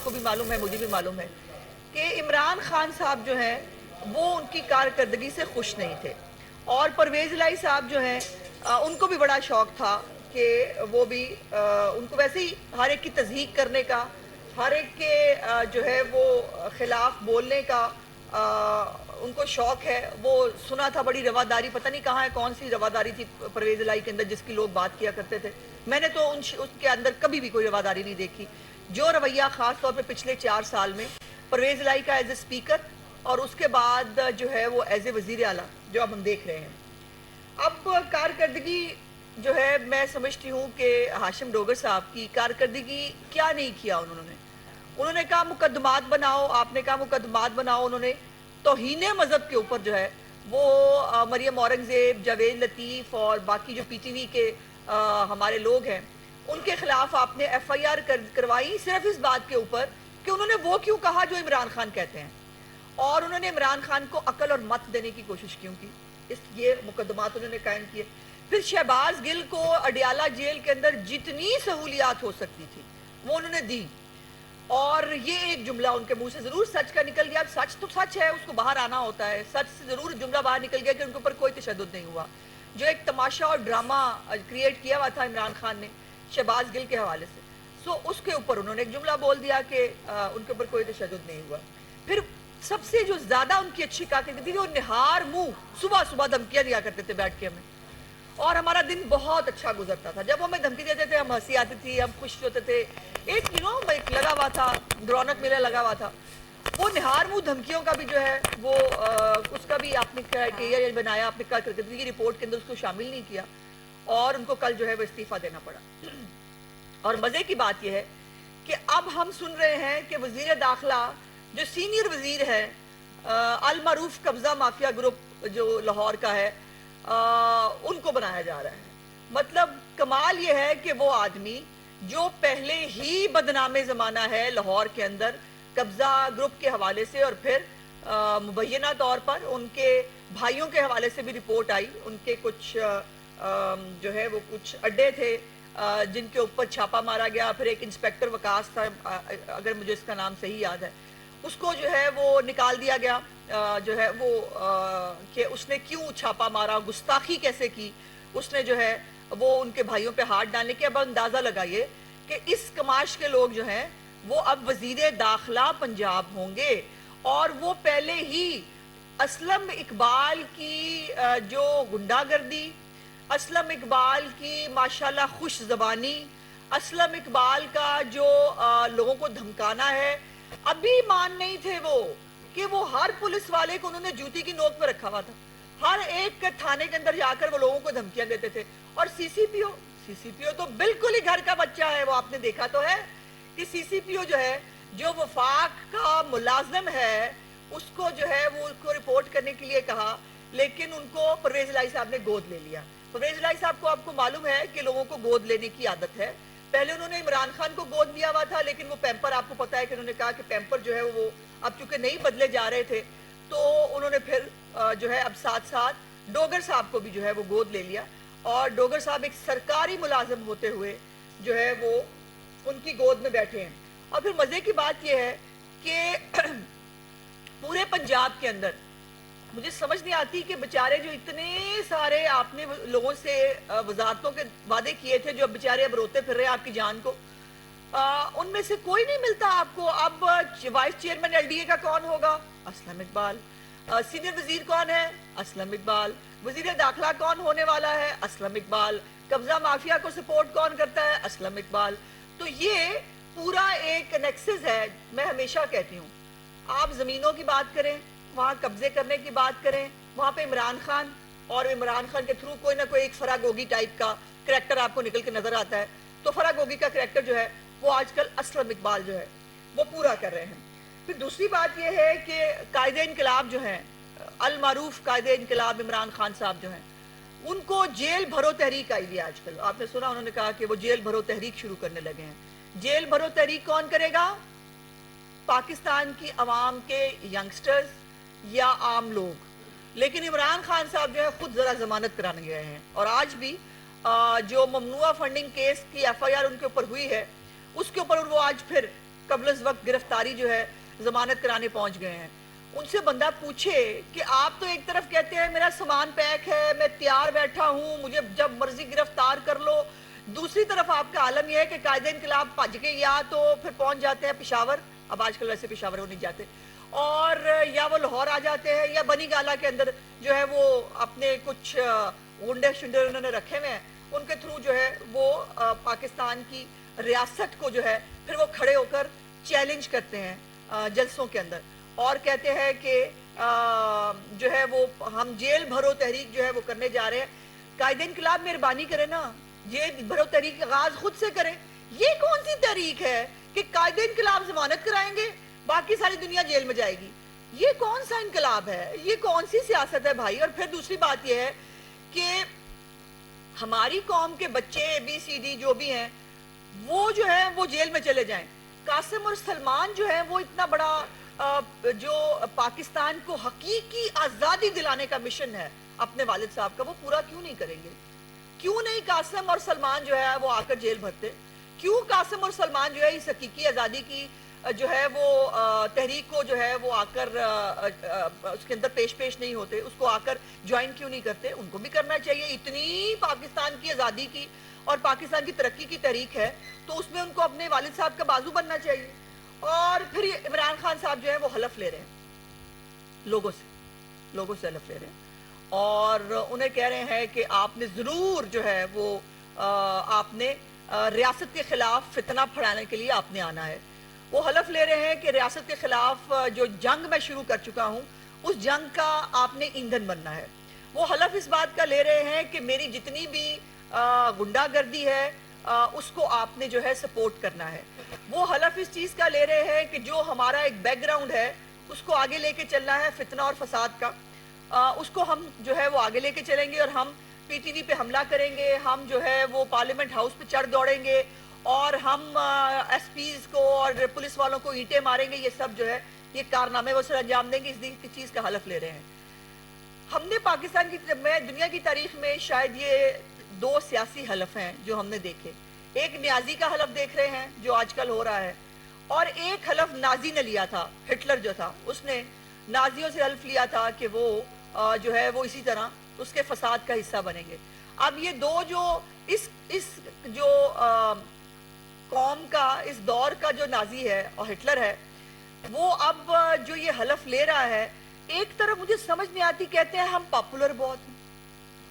आपको भी मालूम है, मुझे भी मालूम है कि इमरान खान साहब जो हैं वो उनकी कारकर्दगी से खुश नहीं थे, और परवेज़ इलाही साहब जो हैं उनको भी बड़ा शौक था कि वो भी उनको वैसे ही हर एक की तज़हीक करने का, हर एक के जो है वो खिलाफ बोलने का उनको शौक है। वो सुना था बड़ी रवादारी, पता नहीं कहाँ है, कौन सी रवादारी थी परवेज़ इलाही के अंदर जिसकी लोग बात किया करते थे। मैंने तो उसके अंदर कभी भी कोई रवादारी नहीं देखी। जो रवैया ख़ास तौर पे पिछले 4 साल में परवेज़ इलाही का एज ए स्पीकर और उसके बाद जो है वो एज ए वज़ीर आला जो अब हम देख रहे हैं। अब कारकर्दगी जो है मैं समझती हूँ कि हाशिम डोगर साहब की कारकर्दगी क्या नहीं किया उन्होंने कहा मुकदमात बनाओ, आपने कहा मुकदमात बनाओ। उन्होंने तौहीन मज़हब के ऊपर जो है वो मरियम औरंगज़ेब, जावेद लतीफ़ और बाकी जो पीटीवी के हमारे लोग हैं उनके खिलाफ आपने एफआईआर करवाई सिर्फ इस बात के ऊपर कि उन्होंने वो क्यों कहा जो इमरान खान कहते हैं, और उन्होंने इमरान खान को अकल और मत देने की कोशिश क्यों की। ये मुकदमात उन्होंने कायम किए। फिर शहबाज गिल को अडियाला जेल के अंदर जितनी सहूलियात हो सकती थी वो उन्होंने दी, और ये एक जुमला उनके मुंह से जरूर सच का निकल गया। सच तो सच है, उसको बाहर आना होता है। सच से जरूर जुमला बाहर निकल गया कि उनके ऊपर कोई तशद्दुद नहीं हुआ। जो एक तमाशा और ड्रामा क्रिएट किया हुआ था इमरान खान ने शहबाज गिल के हवाले से, सो उसके ऊपर उन्होंने एक जुमला बोल दिया कि उनके ऊपर कोई तशद्दुद नहीं हुआ। फिर सबसे जो ज्यादा उनकी अच्छी कारकर्दगी थी वो निहार मुंह सुबह सुबह धमकियां दिया करते थे बैठ के हमें, और हमारा दिन बहुत अच्छा गुजरता था। जब हमें धमकी देते थे हम हंसी आती थी, हम खुश होते थे। एक एक लगा हुआ था, रौनक मेला लगा हुआ था। वो निहार मुंह धमकियों का भी जो है वो उसका भी आपने क्राइटेरिया बनाया, आपने कारकर्दगी की रिपोर्ट के अंदर उसको शामिल नहीं किया, और उनको कल जो है वो इस्तीफा देना पड़ा। और मजे की बात यह है कि अब हम सुन रहे हैं कि वजीर दाखिला जो सीनियर वजीर है अल मारूफ कब्जा माफिया ग्रुप जो लाहौर का है उनको बनाया जा रहा है। मतलब कमाल ये है कि वो आदमी जो पहले ही बदनामे ज़माना है लाहौर के अंदर कब्जा ग्रुप के हवाले से, और फिर मुबैना तौर पर उनके भाइयों के हवाले से भी रिपोर्ट आई। उनके कुछ जो है वो कुछ अड्डे थे जिनके ऊपर छापा मारा गया। फिर एक इंस्पेक्टर वकास था, अगर मुझे इसका नाम सही याद है, उसको जो है वो निकाल दिया गया। जो है वो कि उसने क्यों छापा मारा, गुस्ताखी कैसे की उसने, जो है वो उनके भाइयों पे हाथ डालने के। अब अंदाजा लगाइए कि इस कमाश के लोग जो हैं वो अब वजीर दाखिला पंजाब होंगे, और वो पहले ही असलम इकबाल की जो गुंडागर्दी, असलम इकबाल की माशाल्लाह खुश ज़बानी, असलम इकबाल का जो लोगों को धमकाना है, अभी मान नहीं थे वो कि वो हर पुलिस वाले को उन्होंने जूती की नोक पर रखा हुआ था। हर एक थाने के अंदर जाकर वो लोगों को धमकियां देते थे। और सीसीपीओ तो बिल्कुल ही घर का बच्चा है। वो आपने देखा तो है कि सीसीपीओ जो है जो वफाक का मुलाजिम है उसको जो है वो उसको रिपोर्ट करने के लिए कहा, लेकिन उनको परवेज़ इलाही साहब ने गोद ले लिया। परवेज़ इलाही साहब को आपको मालूम है कि लोगों को गोद लेने की आदत है। पहले उन्होंने इमरान खान को गोद लिया हुआ था, लेकिन वो पैम्पर, आपको पता है कि उन्होंने कहा कि पैम्पर जो है वो अब चूंकि नहीं बदले जा रहे थे, तो उन्होंने फिर जो है अब साथ साथ डोगर साहब को भी जो है वो गोद ले लिया, और डोगर साहब एक सरकारी मुलाजिम होते हुए जो है वो उनकी गोद में बैठे हैं। और फिर मजे की बात यह है कि पूरे पंजाब के अंदर मुझे समझ नहीं आती कि बेचारे जो इतने सारे आपने लोगों से वजारतों के वादे किए थे, जो बेचारे अब रोते फिर रहे आपकी जान को, उनमें से कोई नहीं मिलता आपको। अब वाइस चेयरमैन एलडीए का कौन होगा? असलम इकबाल। सीनियर वजीर कौन है? असलम इकबाल। वजीर दाखिला कौन होने वाला है? असलम इकबाल। कब्जा माफिया को सपोर्ट कौन करता है? असलम इकबाल। तो ये पूरा एक नेक्सस है। मैं हमेशा कहती हूँ, आप जमीनों की बात करें, वहां कब्जे करने की बात करें, वहां पे इमरान खान, और इमरान खान के थ्रू कोई ना कोई एक फरागोगी टाइप का करैक्टर आपको निकल के नजर आता है। तो फरागोगी का करैक्टर जो है वो आजकल असलम इकबाल जो है वो पूरा कर रहे हैं। फिर दूसरी बात यह है कि कायदे इनकलाब जो है, अल मारूफ कायदे इनकलाब इमरान खान साहब जो हैं, उनको जेल भरो तहरीक आई हुई है आजकल। आपने सुना उन्होंने कहा कि वो जेल भरो तहरीक शुरू करने लगे हैं। जेल भरो तहरीक कौन करेगा? पाकिस्तान की अवाम के यंगस्टर्स या आम लोग। लेकिन इमरान खान साहब जो है खुद जरा जमानत कराने गए हैं, और आज भी जो ममनुआ फंडिंग केस की एफआईआर उनके ऊपर हुई है उसके ऊपर वो आज फिर قبل از وقت گرفتاری جو ہے ضمانت کرانے پہنچ گئے ہیں. ان سے بندہ پوچھے کہ آپ تو ایک طرف کہتے ہیں میرا سامان پیک ہے, میں تیار بیٹھا ہوں, مجھے جب مرضی گرفتار کر لو, دوسری طرف آپ کا عالم یہ ہے کہ قائد انقلاب بھج کے یا تو پھر پہنچ جاتے ہیں پشاور, اب آج کل ویسے پشاور وہ نہیں جاتے, اور یا وہ لاہور آ جاتے ہیں, یا بنی گالا کے اندر جو ہے وہ اپنے کچھ گنڈے شنڈے انہوں نے رکھے ہوئے ہیں, ان کے تھرو جو ہے وہ پاکستان کی ریاست کو جو ہے پھر وہ کھڑے ہو کر چیلنج کرتے ہیں جلسوں کے اندر, اور کہتے ہیں کہ جو ہے وہ ہم جیل بھرو تحریک جو ہے وہ کرنے جا رہے ہیں. قائد انقلاب مہربانی کرے نا, جیل بھرو تحریک کا آغاز خود سے کرے. یہ کون سی تحریک ہے کہ قائد انقلاب ضمانت کرائیں گے, باقی ساری دنیا جیل میں جائے گی؟ یہ کون سا انقلاب ہے, یہ کون سی سیاست ہے بھائی؟ اور پھر دوسری بات یہ ہے کہ ہماری قوم کے بچے ABCD جو بھی ہیں وہ جو ہے وہ جیل میں چلے جائیں. قاسم اور سلمان جو ہے وہ اتنا بڑا جو پاکستان کو حقیقی آزادی دلانے کا مشن ہے اپنے والد صاحب کا, وہ پورا کیوں نہیں کریں گے؟ کیوں نہیں قاسم اور سلمان جو ہے وہ آ کر جیل بھرتے؟ کیوں قاسم اور سلمان جو ہے اس حقیقی آزادی کی جو ہے وہ تحریک کو جو ہے وہ آ کر اس کے اندر پیش نہیں ہوتے, اس کو آ کر جوائن کیوں نہیں کرتے؟ ان کو بھی کرنا چاہیے. اتنی پاکستان کی آزادی کی اور پاکستان کی ترقی کی تحریک ہے تو اس میں ان کو اپنے والد صاحب کا بازو بننا چاہیے. اور پھر عمران خان صاحب جو ہے وہ حلف لے رہے ہیں لوگوں سے حلف لے رہے ہیں, اور انہیں کہہ رہے ہیں کہ آپ نے ضرور جو ہے وہ آپ نے ریاست کے خلاف فتنہ پھیلانے کے لیے آپ نے آنا ہے. وہ حلف لے رہے ہیں کہ ریاست کے خلاف جو جنگ میں شروع کر چکا ہوں اس جنگ کا آپ نے ایندھن بننا ہے. وہ حلف اس بات کا لے رہے ہیں کہ میری جتنی بھی گنڈا گردی ہے اس کو آپ نے جو ہے سپورٹ کرنا ہے. وہ حلف اس چیز کا لے رہے ہیں کہ جو ہمارا ایک بیک گراؤنڈ ہے اس کو آگے لے کے چلنا ہے, فتنہ اور فساد کا, اس کو ہم جو ہے وہ آگے لے کے چلیں گے, اور ہم PTV پہ حملہ کریں گے, ہم جو ہے وہ پارلیمنٹ ہاؤس پہ چڑھ دوڑیں گے, اور ہم SPs کو اور پولیس والوں کو اینٹیں ماریں گے. یہ سب جو ہے یہ کارنامے وہ سر انجام دیں گے, اس چیز کا حلف لے رہے ہیں. ہم نے پاکستان کی دنیا کی تاریخ میں شاید یہ 2 سیاسی حلف ہیں جو ہم نے دیکھے. ایک نیازی کا حلف دیکھ رہے ہیں جو آج کل ہو رہا ہے, اور ایک حلف نازی نے لیا تھا, ہٹلر جو تھا اس نے نازیوں سے حلف لیا تھا کہ وہ جو ہے وہ اسی طرح اس کے فساد کا حصہ بنیں گے. اب یہ دو جو اس جو قوم کا اس دور کا جو نازی ہے اور ہٹلر ہے, وہ اب جو یہ حلف لے رہا ہے, ایک طرف مجھے سمجھ نہیں آتی, کہتے ہیں ہم پاپولر بہت ہیں,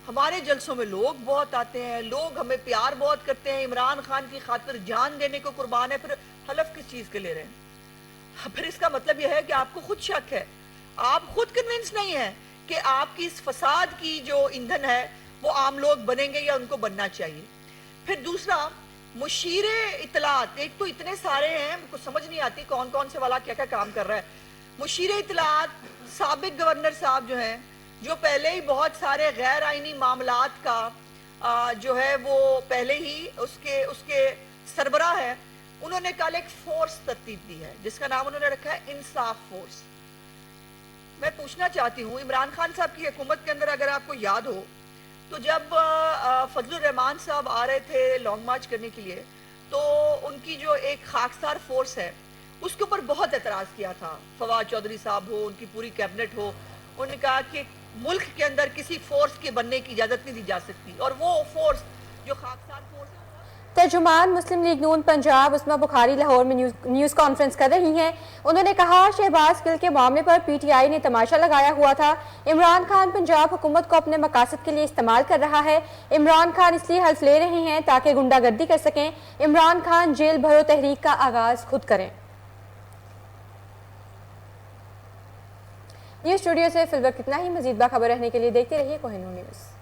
ہمارے جلسوں میں لوگ بہت آتے ہیں, لوگ ہمیں پیار بہت کرتے ہیں, عمران خان کی خاطر جان دینے کو قربان ہے, پھر حلف کس چیز کے لے رہے ہیں؟ پھر اس کا مطلب یہ ہے کہ آپ کو خود شک ہے, آپ خود کنونس نہیں ہیں کہ آپ کی اس فساد کی جو ایندھن ہے وہ عام لوگ بنیں گے یا ان کو بننا چاہیے. پھر دوسرا مشیر اطلاعات, ایک تو اتنے سارے ہیں کچھ سمجھ نہیں آتی کون کون سے والا کیا کیا کام کر رہا ہے. مشیر اطلاعات سابق گورنر صاحب جو ہیں, جو پہلے ہی بہت سارے غیر آئینی معاملات کا جو ہے وہ پہلے ہی اس کے سربراہ ہے, انہوں نے کل ایک فورس ترتیب دی ہے جس کا نام انہوں نے رکھا ہے انصاف فورس. میں پوچھنا چاہتی ہوں, عمران خان صاحب کی حکومت کے اندر اگر آپ کو یاد ہو تو جب فضل الرحمان صاحب آ رہے تھے لانگ مارچ کرنے کے لیے, تو ان کی جو ایک خاکسار فورس ہے اس کے اوپر بہت اعتراض کیا تھا. فواد چودھری صاحب ہو, ان کی پوری کیبنٹ ہو, انہوں نے کہا کہ ملک کے اندر کسی فورس کے بننے کی اجازت نہیں دی جا سکتی, اور وہ فورس جو خاکسار فورس ہے. ترجمان مسلم لیگ نون پنجاب عثمہ بخاری لاہور میں نیوز کانفرنس کر رہی ہیں. انہوں نے کہا شہباز گل کے معاملے پر PTI نے تماشا لگایا ہوا تھا. عمران خان پنجاب حکومت کو اپنے مقاصد کے لیے استعمال کر رہا ہے. عمران خان اس لیے حلف لے رہے ہیں تاکہ گنڈا گردی کر سکیں. عمران خان جیل بھرو تحریک کا آغاز خود کریں. نیوز اسٹوڈیو سے فی الوقت اتنا ہی. مزید باخبر رہنے کے لیے دیکھتے رہیے کوہ نور نیوز.